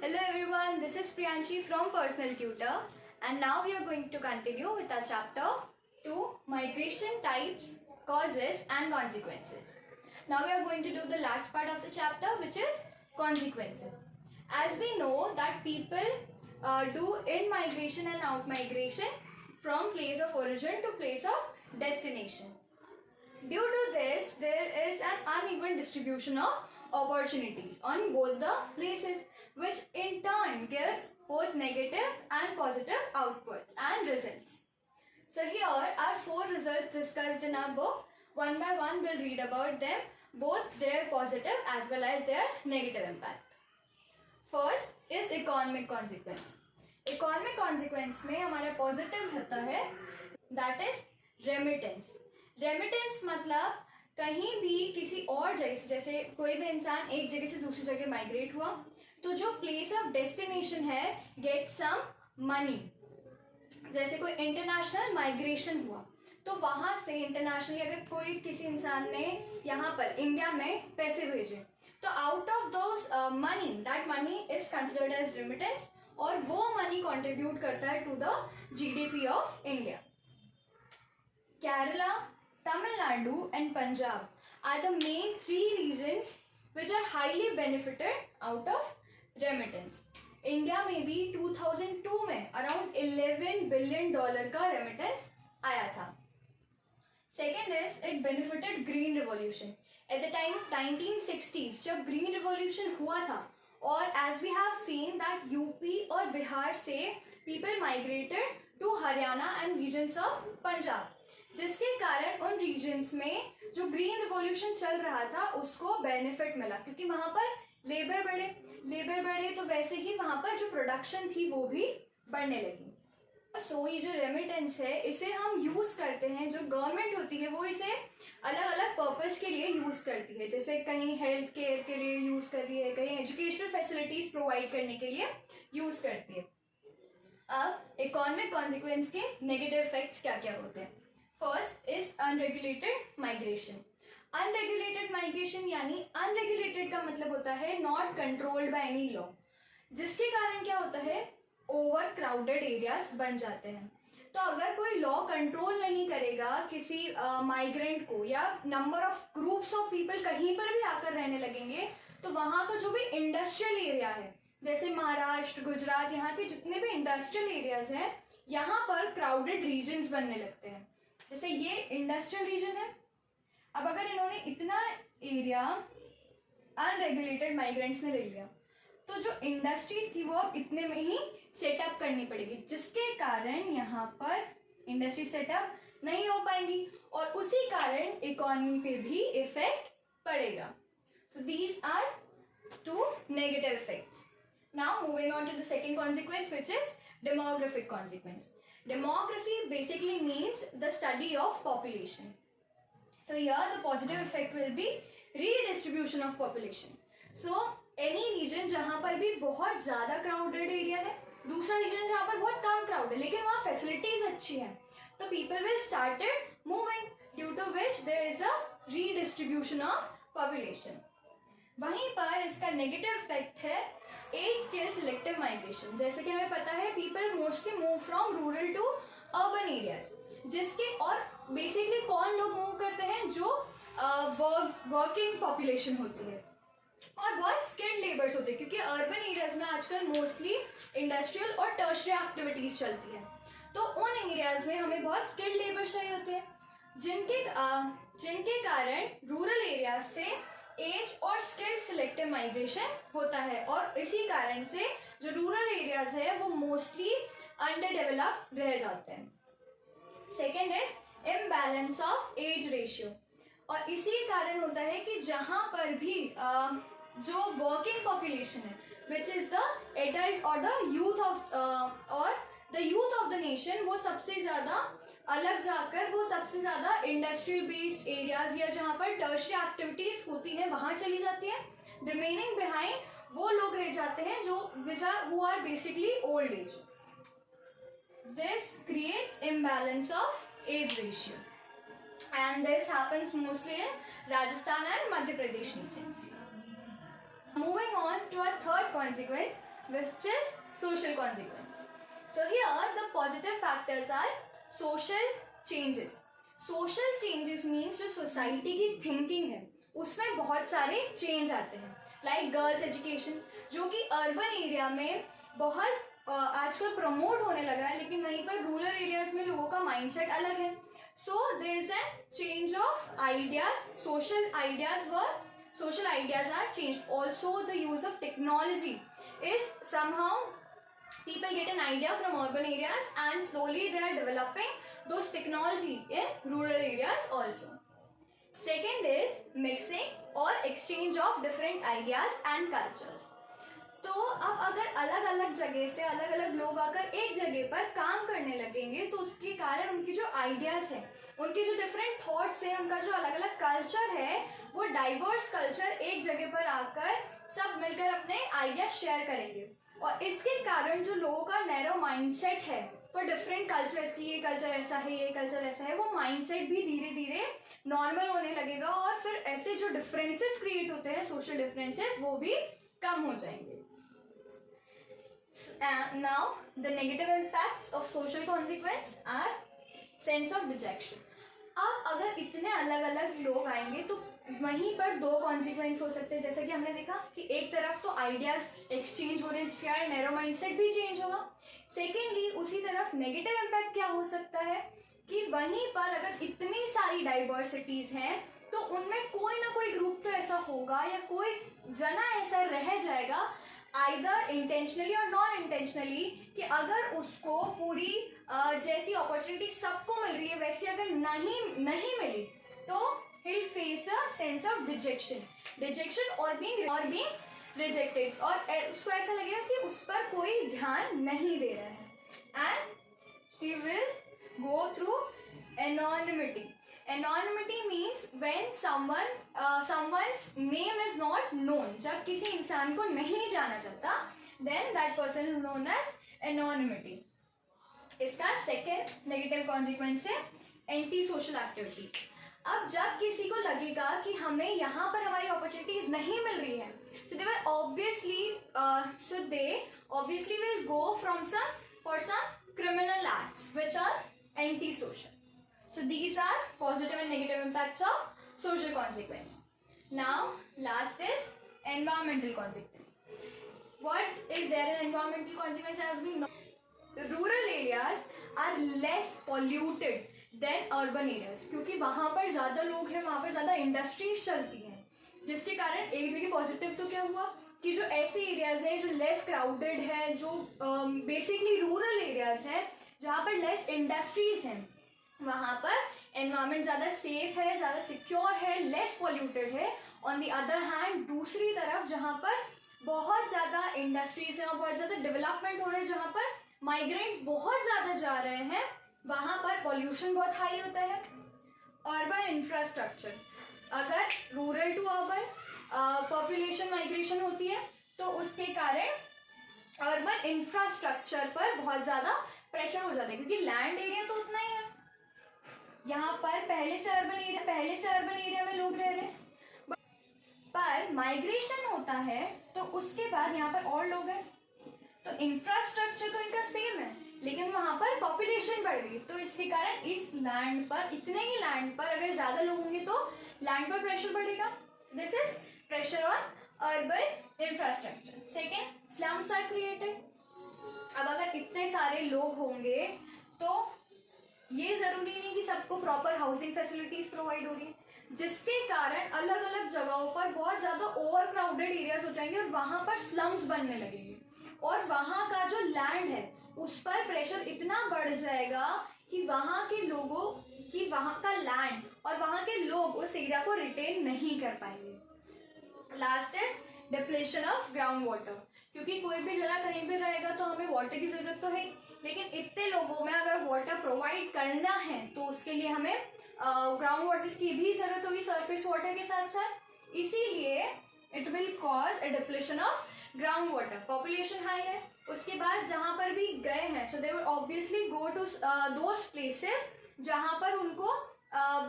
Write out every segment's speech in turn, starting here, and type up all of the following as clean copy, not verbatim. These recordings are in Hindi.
Hello everyone, this is Priyanshi from Personal Tutor, and now we are going to continue with our chapter 2, Migration Types, Causes and Consequences. Now we are going to do the last part of the chapter, which is consequences. As we know that people do in migration and out migration from place of origin to place of destination. Due to this, there is an uneven distribution of opportunities on both the places, which in turn gives both negative and positive outputs and results. So here are 4 results discussed in our book. One by one we'll read about them, both their positive as well as their negative impact. First is economic consequence. Economic consequence में हमारा positive होता है, that is remittance. रेमिटेंस मतलब कहीं भी किसी और जगह से, जैसे कोई भी इंसान एक जगह से दूसरी जगह माइग्रेट हुआ तो जो प्लेस ऑफ डेस्टिनेशन है गेट सम मनी. जैसे कोई इंटरनेशनल माइग्रेशन हुआ तो वहाँ से इंटरनेशनली अगर कोई किसी इंसान ने यहाँ पर इंडिया में पैसे भेजे तो out of those money, that money is considered as remittance और वो मनी कंट्रीब्यूट करता है to the GDP of India. Kerala, Tamil Nadu and Punjab are the main 3 regions which are highly benefited out of remittance. India में भी 2002 में around $11 billion का remittance आया था. Second is it benefited Green Revolution. At the time of 1960s जब Green Revolution हुआ था और as we have seen that UP और बिहार से people migrated to Haryana and regions of Punjab, जिसके कारण उन रीजन्स में जो ग्रीन रिवॉल्यूशन चल रहा था उसको बेनिफिट मिला क्योंकि वहां पर लेबर बढ़े तो वैसे ही वहां पर जो प्रोडक्शन थी वो भी बढ़ने लगी. सो ये जो रेमिटेंस है इसे हम यूज करते हैं, जो गवर्नमेंट होती है वो इसे अलग अलग पर्पस के लिए यूज करती है. जैसे कहीं हेल्थ केयर के लिए यूज कर रही है, कहीं एजुकेशनल फैसिलिटीज प्रोवाइड करने के लिए यूज करती है. अब इकोनॉमिक कॉन्सिक्वेंस के नेगेटिव इफेक्ट्स क्या क्या होते हैं. First is unregulated migration. Unregulated migration यानी अनरेगुलेटेड का मतलब होता है not controlled by any law, जिसके कारण क्या होता है ओवर क्राउडेड एरियाज बन जाते हैं. तो अगर कोई लॉ कंट्रोल नहीं करेगा किसी माइग्रेंट को या number of groups of people कहीं पर भी आकर रहने लगेंगे तो वहाँ का जो भी इंडस्ट्रियल एरिया है, जैसे महाराष्ट्र, गुजरात, यहाँ के जितने भी इंडस्ट्रियल एरियाज हैं यहाँ पर क्राउडेड रीजन्स बनने लगते हैं. जैसे ये इंडस्ट्रियल रीजन है. अब अगर इन्होंने इतना एरिया अनरेगुलेटेड माइग्रेंट्स ने ले लिया तो जो इंडस्ट्रीज थी वो अब इतने में ही सेटअप करनी पड़ेगी, जिसके कारण यहाँ पर इंडस्ट्री सेटअप नहीं हो पाएंगी और उसी कारण इकोनॉमी पे भी इफेक्ट पड़ेगा. So these are 2 negative effects. Now moving on to the second consequence which is demographic consequence. Demography basically means the study of population. So here the positive effect will be redistribution of population. So any region जहाँ पर भी बहुत ज़्यादा crowded area है, दूसरा region जहाँ पर बहुत कम crowd है लेकिन वहाँ facilities अच्छी हैं, तो people will started moving, due to which there is a redistribution of population. वहीं पर इसका नेगेटिव इफेक्ट है एज स्केल सिलेक्टिव माइग्रेशन. जैसे कि हमें पता है people mostly move from rural to urban areas, जिसके और बेसिकली कौन लोग मूव करते हैं, जो वर्किंग पॉपुलेशन होती है और बहुत स्किल्ड लेबर्स होते हैं, क्योंकि अर्बन एरियाज में आजकल मोस्टली इंडस्ट्रियल और टर्शरी एक्टिविटीज चलती है. तो उन एरियाज में हमें बहुत स्किल्ड लेबर्स चाहिए होते हैं, जिनके कारण रूरल एरियाज से एज और स्किल्ड सिलेक्टिव माइग्रेशन होता है और इसी कारण से जो रूरल एरियाज है वो मोस्टली अंडर डेवलप रह जाते हैं. Second is imbalance of age ratio. और इसी कारण होता है कि जहाँ पर भी जो वर्किंग पॉपुलेशन है विच इज द एडल्ट और the youth of the nation, वो सबसे ज़्यादा अलग जाकर वो सबसे ज़्यादा इंडस्ट्रियल बेस्ड एरियाज या जहाँ पर टर्शरी एक्टिविटीज होती हैं वहाँ चली जाती है. रिमेनिंग बिहाइंड वो लोग रह जाते हैं जो who are basically old age. This creates imbalance of age ratio and this happens mostly in Rajasthan and Madhya Pradesh regions. Moving on to our third consequence, which is social consequence. So here the positive factors are social changes. Social changes means जो society की thinking है उसमें बहुत सारे change आते हैं. Like girls education जो कि urban area में बहुत आजकल प्रमोट होने लगा है, लेकिन वहीं पर रूरल एरियाज में लोगों का माइंडसेट अलग है. So there is an change of ideas. Social ideas are change. Also the use of technology is somehow people get an idea from urban areas and slowly they are developing those technology in rural areas also. Second is mixing or exchange of different ideas and cultures. तो अब अगर अलग अलग जगह से अलग अलग लोग आकर एक जगह पर काम करने लगेंगे तो उसके कारण उनकी जो आइडियाज है, उनके जो डिफरेंट थॉट्स है, उनका जो अलग अलग कल्चर है, वो डाइवर्स कल्चर एक जगह पर आकर सब मिलकर अपने आइडिया शेयर करेंगे. और इसके कारण जो लोगों का नैरो माइंडसेट है फॉर डिफरेंट कल्चर्स की, ये कल्चर ऐसा है, ये कल्चर ऐसा है, वो माइंडसेट भी धीरे धीरे नॉर्मल होने लगेगा. और फिर ऐसे जो डिफरेंसेस क्रिएट होते हैं, सोशल डिफरेंसेस, वो भी कम हो जाएंगे. Now the negative impacts of social consequence are sense of dejection. अब अगर इतने अलग अलग लोग आएंगे तो वहीं पर दो कॉन्सिक्वेंस हो सकते हैं. जैसा कि हमने देखा कि एक तरफ तो आइडियाज एक्सचेंज हो रहे हैं जिसके कारण नैरो माइंडसेट भी चेंज होगा. सेकेंडली उसी तरफ नेगेटिव इम्पैक्ट क्या हो सकता है कि वहीं पर अगर इतनी सारी डाइवर्सिटीज हैं तो उनमें कोई ना कोई ग्रुप तो ऐसा होगा या कोई जना ऐसा रह जाएगा आइदर इंटेंशनली और नॉन इंटेंशनली कि अगर उसको पूरी जैसी अपॉर्चुनिटी सबको मिल रही है वैसी अगर नहीं मिली तो he'll face a sense of dejection और being rejected. और उसको ऐसा लगेगा कि उस पर कोई ध्यान नहीं दे रहा है. and he will go through anonymity. Anonymity means when someone's name is not known. जब किसी इंसान को नहीं जाना जाता then that person is known as anonymity. इसका सेकेंड नेगेटिव कॉन्सिक्वेंस है एंटी सोशल एक्टिविटीज. अब जब किसी को लगेगा कि हमें यहाँ पर हमारी अपॉर्चुनिटीज नहीं मिल रही है so they will obviously will go for some criminal acts which are anti-social. So these are positive and negative impacts of social consequence. Now last is environmental consequence. What is there in environmental consequence? As we know, rural areas are less polluted than urban areas क्योंकि वहाँ पर ज़्यादा लोग हैं, वहाँ पर ज़्यादा इंडस्ट्रीज चलती हैं, जिसके कारण एक जगह पॉजिटिव तो क्या हुआ कि जो ऐसे एरियाज हैं जो लेस क्राउडेड है, जो बेसिकली रूरल एरियाज हैं जहाँ पर लेस इंडस्ट्रीज हैं, वहाँ पर एनवायरनमेंट ज़्यादा सेफ है, ज़्यादा सिक्योर है, लेस पॉल्यूटेड है. ऑन द अदर हैंड दूसरी तरफ जहाँ पर बहुत ज़्यादा इंडस्ट्रीज हैं और बहुत ज़्यादा डेवलपमेंट हो रहा है, जहाँ पर माइग्रेंट्स बहुत ज़्यादा जा रहे हैं, वहाँ पर पॉल्यूशन बहुत हाई होता है. अर्बन इंफ्रास्ट्रक्चर, अगर rural to urban population migration होती है तो उसके कारण अर्बन इंफ्रास्ट्रक्चर पर बहुत ज़्यादा प्रेशर हो जाता है क्योंकि लैंड एरिया तो उतना ही है. यहाँ पर पहले से अर्बन एरिया में लोग रह रहे हैं, पर माइग्रेशन होता है तो उसके बाद यहाँ पर और लोग हैं तो इंफ्रास्ट्रक्चर तो इनका सेम है लेकिन वहाँ पर पॉपुलेशन बढ़ गई तो इसके कारण इस लैंड पर, इतने ही लैंड पर अगर ज़्यादा लोग होंगे तो लैंड पर प्रेशर बढ़ेगा. This is pressure on urban infrastructure. Second, slums are created. अब अगर इतने सारे लोग होंगे तो ये ज़रूरी नहीं कि सबको प्रॉपर हाउसिंग फैसिलिटीज़ प्रोवाइड हो रही है, जिसके कारण अलग अलग जगहों पर बहुत ज़्यादा ओवर क्राउडेड एरियाज हो जाएंगे और वहाँ पर स्लम्स बनने लगेंगे और वहाँ का जो लैंड है उस पर प्रेशर इतना बढ़ जाएगा कि वहाँ के लोगों की, वहाँ का लैंड और वहाँ के लोग उस एरिया को रिटेन नहीं कर पाएंगे. Last is depletion of ground water, क्योंकि कोई भी जगह कहीं भी रहेगा तो हमें वाटर की ज़रूरत तो है, लेकिन इतने लोगों में अगर वाटर प्रोवाइड करना है तो उसके लिए हमें ग्राउंड वाटर की भी ज़रूरत होगी सरफेस वाटर के साथ साथ. इसीलिए it will cause a depletion of ground water. Population high है, उसके बाद जहाँ पर भी गए हैं so they will obviously go to those places जहाँ पर उनको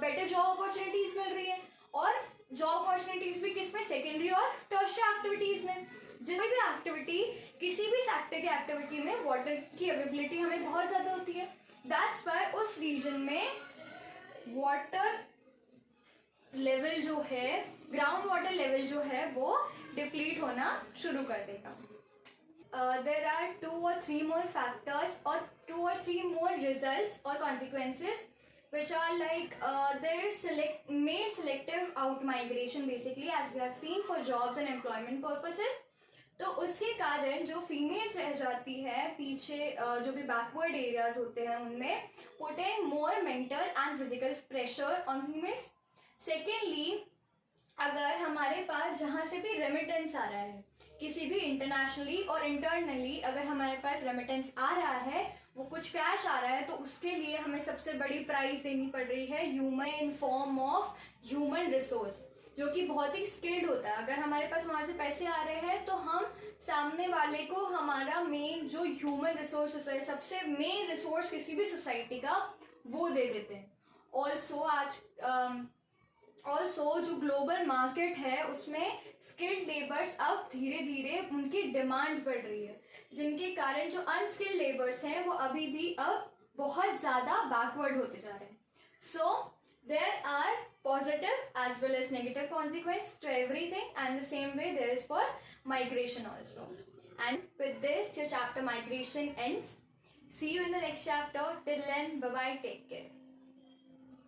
बेटर जॉब अपॉर्चुनिटीज़ मिल रही है. और जॉब अपॉर्चुनिटीज़ भी किस में, सेकेंडरी और टर्शियरी एक्टिविटीज़ में, जिस भी एक्टिविटी, किसी भी सेक्टर की एक्टिविटी में वाटर की अवेलेबिलिटी हमें बहुत ज़्यादा होती है। दैट्स वाई उस रीजन में वाटर लेवल जो है, ग्राउंड वाटर लेवल जो है वो डिप्लीट होना शुरू कर देगा। There are 2 or 3 more factors or 2 or 3 more results or consequences which are like there is male selective out migration basically, as we have seen, for jobs and employment purposes. तो उसके कारण जो फीमेल्स रह जाती है पीछे, जो भी बैकवर्ड एरियाज होते हैं उनमें, putting more mental and physical pressure on females. Secondly, अगर हमारे पास जहाँ से भी रेमिटेंस आ रहा है, किसी भी इंटरनेशनली और इंटरनली अगर हमारे पास रेमिटेंस आ रहा है, वो कुछ कैश आ रहा है, तो उसके लिए हमें सबसे बड़ी प्राइस देनी पड़ रही है human, in form of human resource, जो कि बहुत ही स्किल्ड होता है। अगर हमारे पास वहाँ से पैसे आ रहे हैं तो हम सामने वाले को हमारा मेन जो ह्यूमन रिसोर्स है, सबसे मेन रिसोर्स किसी भी सोसाइटी का, वो दे देते हैं। ऑल्सो जो ग्लोबल मार्केट है उसमें स्किल्ड लेबर्स अब धीरे धीरे उनकी डिमांड्स बढ़ रही है, जिनके कारण जो अनस्किल्ड लेबर्स हैं वो अभी भी अब बहुत ज़्यादा बैकवर्ड होते जा रहे हैं। सो there are positive as well as negative consequence to everything, and the same way there is for migration also. And with this, your chapter migration ends. See you in the next chapter. Till then, bye bye, take care.